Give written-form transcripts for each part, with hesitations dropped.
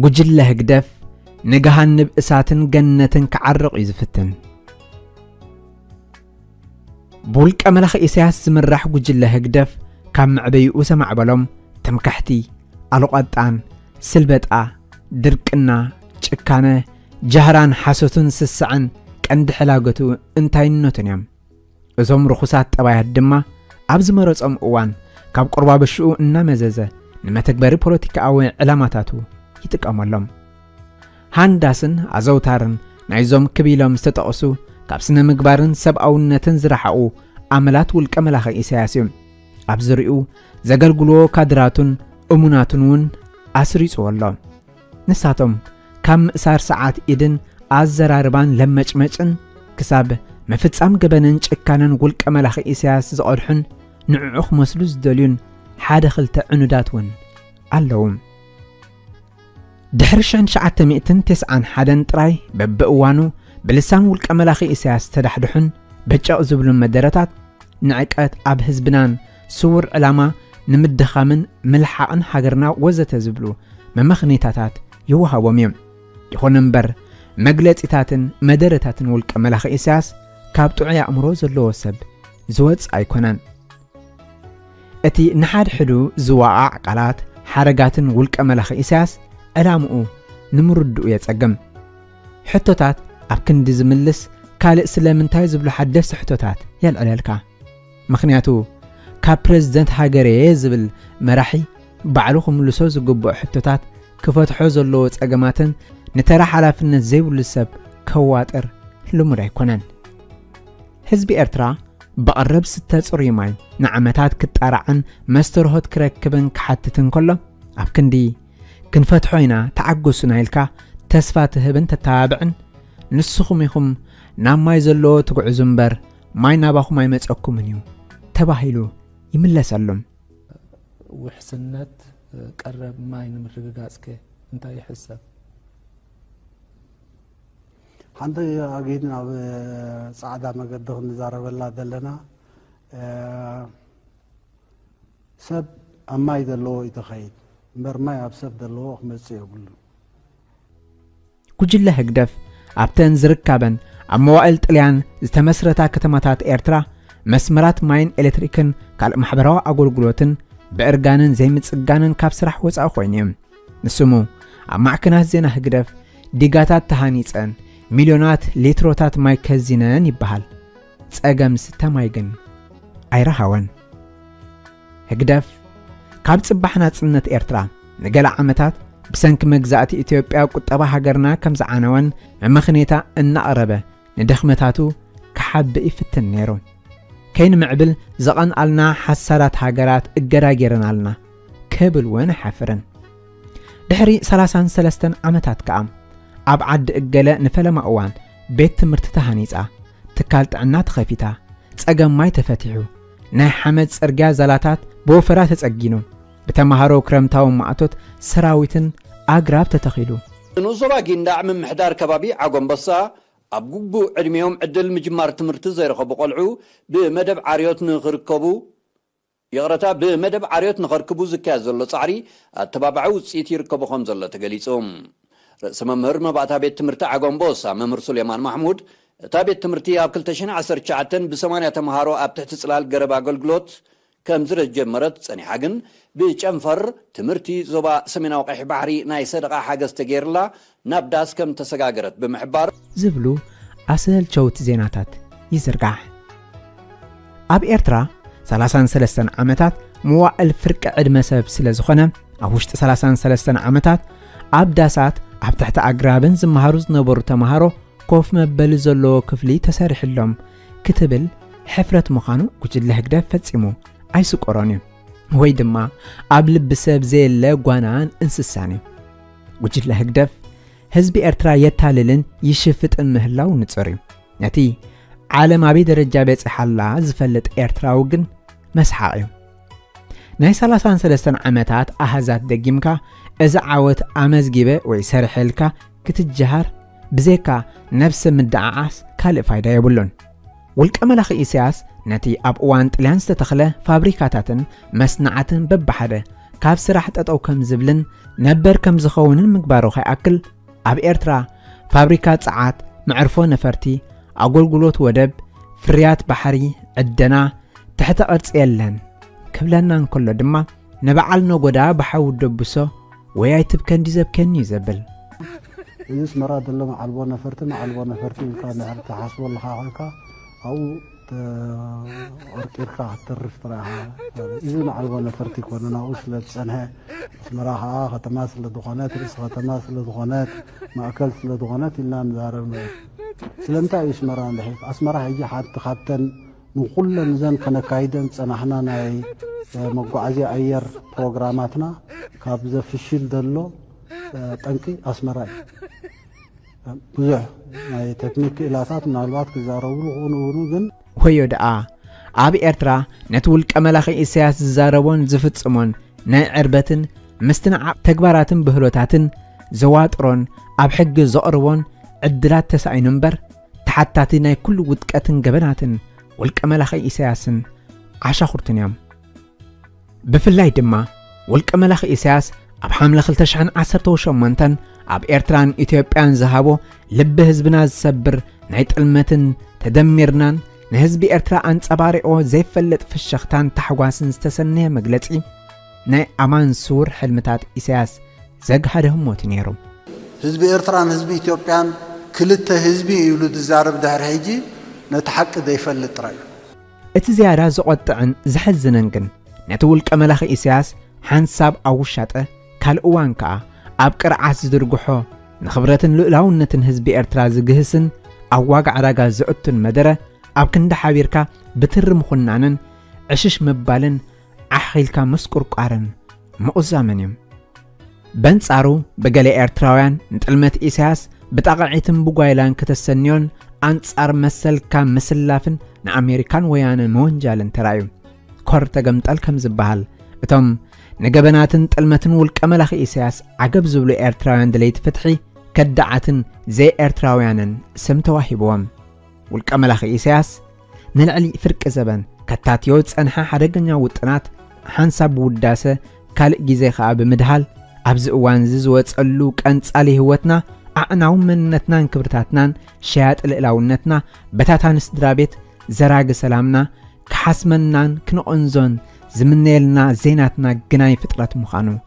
ጉጅለ ህግደፍ ንገሃንብ እሳትን ገነትን ክዓርቕ ይዝፍትን ብውልቀ መላኽ ኢሳያስ ዝምራሕ ጉጅለ ህግደፍ ካብ ምዕበይኡ ሰማዕበሎም ተምካሕቲ ኣልቋጣን ስልበጣ ድርቅና ጭካነ ጃህራን ሓሶትን ስስዕን ቀንዲ ሕላገቱ እንታይነቱን እዮም እዞም ርኹሳት ጠባያት ድማ ኣብ ዝመረፆም እዋን ካብ ቁርባ በሽኡ እናመዘዘ ንመተግበሪ ፖለቲካዊ ዕላማታቱ ይጥቀመሎም ሃንዳስን ኣዘውታርን ናይዞም ክቢሎም ዝተጠቕሱ ካብ ስነ ምግባርን ሰብኣውነትን ዝረሓቑ ኣመላት ውልቀ መላኽ ኢሳያስ እዮም ኣብ ዝሪኡ ዘገልግልዎ ካድራቱን እሙናቱን እውን ኣስሪፅዎ ንሳቶም ካብ ምእሳር ሰዓት ኢድን ኣዘራርባን ለመጭመጭን ክሳብ መፍጻም ገበንን ጭካነን ውልቀ መላኽ ኢሳያስ ዝቐድሑን ንዕዑኽ መስሉ ዝደልዩን ሓደ ክልተ ዕኑዳት እውን ኣለዉ ድሕሪ 1991 ጥራይ በብእዋኑ ብልሳን ውልቀ መላኽ ኢሳያስ ተዳሕድሑን በጨቕ ዝብሉን መደረታት ንዕቀት ኣብ ህዝብናን ስውር ዕላማ ንምድኻምን ምልሓቕን ሃገርና ወዘተ ዝብሉ መመኽኔታታት ይወሃቦም እዮም ይኹን እምበር መግለፂታትን መደረታትን ውልቀ መላኽ ኢሳያስ ካብ ጥዑይ ኣእምሮ ዘለዎ ሰብ ዝወፅ ኣይኮነን እቲ ንሓድሕዱ ዝዋቓዕ ቃላት ሓረጋትን ውልቀ መላኽ ኢሳያስ ዕላምኡ ንምርድኡ የጸግም ሕቶታት ኣብ ክንዲ ዝምልስ ካልእ ስለምንታይ ዝብሉ ሓደስቲ ሕቶታት የልዕለልካ ምኽንያቱ ካብ ፕሬዝደንት ሃገረየ ዝብል መራሒ ባዕሉ ክምልሶ ዝግብኦ ሕቶታት ክፈትሖ ዘለዎ ጸገማትን ንተራ ሓላፍነት ዘይብሉ ሰብ ከዋጥር ልሙድ ኣይኮነን ህዝቢ ኤርትራ በቕረብ ዝተጽሩይ ማይ ንዓመታት ክጣራዕን መስተርሆት ክረክብን ክሓትትን ከሎ ኣብ ክንዲ ክንፈትሖ ኢና ተዓገሱና ኢልካ ተስፋ ትህብን ተተባብዕን ንስኹም ኢኹም ናብ ማይ ዘለዎ ትጉዕዙ እምበር ማይ ናባኹም ኣይመጸኩምን እዩ ተባሂሉ ይምለሰሎም ውሕስነት ቀረብ ማይ ንምርግጋጽከ እንታይ ይሕሰብ ሓንቲ ኣጊድ ናብ ጻዕዳ መገዲ ክንዛረበላ ዘለና ሰብ ኣብ ማይ ዘለዎ ይተኸይድ እምበር ማይ ኣብ ሰብ ዘለዎ ክመጽእ የብሉ ጉጅለ ህግደፍ ኣብተን ዝርከበን ኣብ መዋዕል ጥልያን ዝተመስረታ ከተማታት ኤርትራ መስመራት ማይን ኤሌክትሪክን ካልእ ማሕበራዊ ኣገልግሎትን ብእርጋንን ዘይምጽጋንን ካብ ስራሕ ወጻኢ ኮይኖም ንስሙ ኣብ ማዕከናት ዜና ህግደፍ ዲጋታት ተሃኒፀን ሚልዮናት ሊትሮታት ማይ ከዚነን ይበሃል ጸገም ስተ ማይ ግን ኣይረሃወን ህግደፍ ካብ ጽባሕ ናጽነት ኤርትራ ንገለ ዓመታት ብሰንኪ መግዛእቲ ኢትዮጵያ ቁጠባ ሃገርና ከም ዝዓነወን መመኽኔታ እናቐረበ ንድኽመታቱ ክሓብእ ይፍትን ነይሩ ከይንምዕብል ዘቐንኣልና ሓሳራት ሃገራት እገዳ ጌርና ኣልና ክብል እውን ኣይሓፍርን ድሕሪ 33 ዓመታት ከኣ ኣብ ዓዲ እገለ ንፈለማ እዋን ቤት ትምህርቲ ተሃኒፃ ትካል ጥዕና ተኸፊታ ጸገም ማይ ተፈቲሑ ናይ ሓመድ ጽርግያ ዘላታት ብወፈራ ተጸጊኑ ብተማሃሮ ክረምታዊ ማዕቶት ሰራዊትን ኣግራብ ተተኺሉ ንዞባ ጊንዳዕ ምምሕዳር ከባቢ ዓጎንበሳ ኣብ ጉቡእ ዕድሜዮም ዕድል ምጅማር ትምህርቲ ዘይረኸቡ ቆልዑ ብመደብ ዓርዮት ንኽርከቡ يقرأ بمدب عريات نخركبو زكاة زلو صعري التبابع وصيت يركبو خم زلو تقليصهم رأس ممهر مبعتها بيت تمرتي عقوم بوسا ممهر سليمان محمود تابيت تمرتي أبكل تشين 10 شعتن بسمانية تمهارو أب تحت سلال قرب عقل قلوت كم زرج جمرت سني حقن بيجنفر تمرتي زوبا سمينا وقح بحري ناي صدقة حاجز تغيرلا نبداس كم تسقاقرت بمحبار زبلو أسهل شوت زيناتات يزرقع أب إرترا 33 ዓመታት መዋዕል ፍርቂ ዕድመ ሰብ ስለ ዝኾነ ኣብ ውሽጢ 33 ዓመታት ኣብ ዳሳት ኣብ ትሕቲ ኣግራብን ዝመሃሩ ዝነበሩ ተማሃሮ ኮፍ መበሊ ዘለዎ ክፍሊ ተሰሪሕሎም ክትብል ሕፍረት ምዃኑ ጉጅለ ህግደፍ ፈጺሙ ኣይስቆሮን ወይ ድማ ኣብ ልቢ ሰብ ዘየለ ጓናን እንስሳን ጉጅለ ህግደፍ ህዝቢ ኤርትራ የታልልን ይሽፍጥን ምህላው ንጽር ነቲ ዓለም ኣበይ ደረጃ በጽሓላ ዝፈልጥ ኤርትራዊ ግን መስሓቅ እዩ ናይ 33 ዓመታት ኣሃዛት ደጊምካ እዚ ዓወት ኣመዝጊበ ወይ ሰርሐልካ ክትጀሃር ብዘይካ ነፍሲ ምድዓዓስ ካልእ ፋይዳ የብሉን ውልቀ መላኽ ኢሳያስ ነቲ ኣብ እዋን ጥልያን ዝተተኽለ ፋብሪካታትን መስናዓትን በብሓደ ካብ ስራሕ ጠጠው ከም ዝብልን ነበር ከም ዝኸውንን ምግባሩ ኸይኣክል ኣብ ኤርትራ ፋብሪካ ፀዓት መዕርፎ ነፈርቲ ኣገልግሎት ወደብ ፍርያት ባሕሪ ዕደና ትሕተ ቅርፂ የለን ክብለና እንከሎ ድማ ነበዓል ነጎዳ ባሓው ደብሶ ወይ ኣይትብከንዲ ዘብከኒ ዘብል إذا مراد الله مع البنا فرتي كان عرفت حسب الله حالك أو أركيرك ترف تراها إذا مع البنا فرتي كنا نوصل سنها مراها ختماس لدخانات رس ختماس لدخانات ما أكلت لدخانات إلا نزارنا سلمت إيش مران ده أسمرها يجي حتى خبتن نقول نزن كنا كايدن سنحنا ناي مقعزي أير برنامجنا كابز في الشيل دلو تنكي أسمراي بزح ناي تكنيك إلاسات من الوقت كزارو ونجن ويو دعا أبي إرترا نتول كملاخي إسياس زاربون زفت سمون ناي عربتن مستنع تكباراتن بهلوتاتن زواترون أب حق زقرون عدلات تسعي نمبر تحتاتي ناي كل ودكاتن جبناتن والكملاخي إسياسن عشا خورتن يوم بفلاي دما والكملاخي إسياس أب حملة خلتشحن 18 أب إرتران إثيوبيان زهابو لب هزبنا زسبر نايت المتن تدمرنان نهزبي إرترا أنصباريو زي فلت في الشختان تحواسن استسنه مجلتي ناي أمان سور حلمتات إسياس زق هادهم موتنيرو هزبي إرتران هزبي إثيوبيان كلتا هزبي يولد الزارب دهر هيجي نتحق دي فلت راي اتزيارة زقطعن زحزننجن نتول كملاخي إسياس حنساب أوشاته كالأوان كا أب قرعاس زدرقحو نخبرتن لؤلاونتن هزبي إرترا زقهسن أواق عراقا زعوتن مدرة أب كند حابيركا بتر مخنانن عشش مبالن أحيلكا مسكور قارن مؤزامنيم بنصارو بقالي إرتراوان نتلمت إساس بتاقعيتن بقايلان كتسنيون أنصار مسل كام مسلافن نأمريكان ويانن مونجالن ترايو كور تقمتال كم زبهال اتم نجبناتن تلمتن والكملاخي إسياس عقب زبلو إرتراوان دليت فتحي كدعاتن زي إرتراوانن سمتواهبوام والكملاخي إسياس نلعلي فرق زبن كتاتيوت أنحا حرقنيا وطنات حنساب وداسة كالق جيزي خاب مدهال أبز اوان زيزوات ألوك أنت عليه هوتنا أعناو منتنان كبرتاتنان شهات الإلاونتنا بتاتان استدرابيت زراق سلامنا كحسمنان كنقنزون زمنيلنا زيناتنا جناي فترات مخانو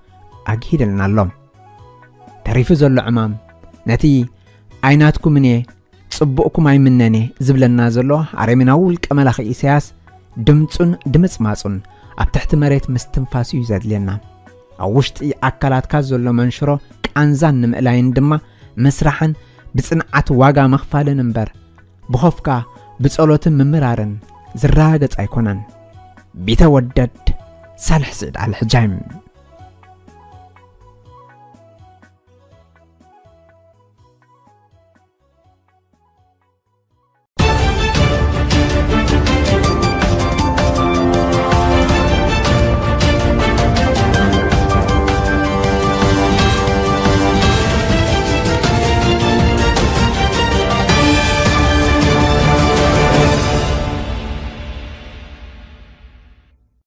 أجهد لنا اللوم تعرفوا زلو عمام نتي عيناتكم مني تصبقكم عين منني زبلنا زلو عرمناول كملاخي إسياس دمتون دمت ماسون أبتحت مريت مستنفاسي يزاد لنا أوشت أكلات كازلو منشرو كأنزان نمقلاين دما مسرحا بصنعات واقع مخفال نمبر بخوفكا بصولوت ممرارن زراقت أيكونان بيتودد صالح سعد على الحجايم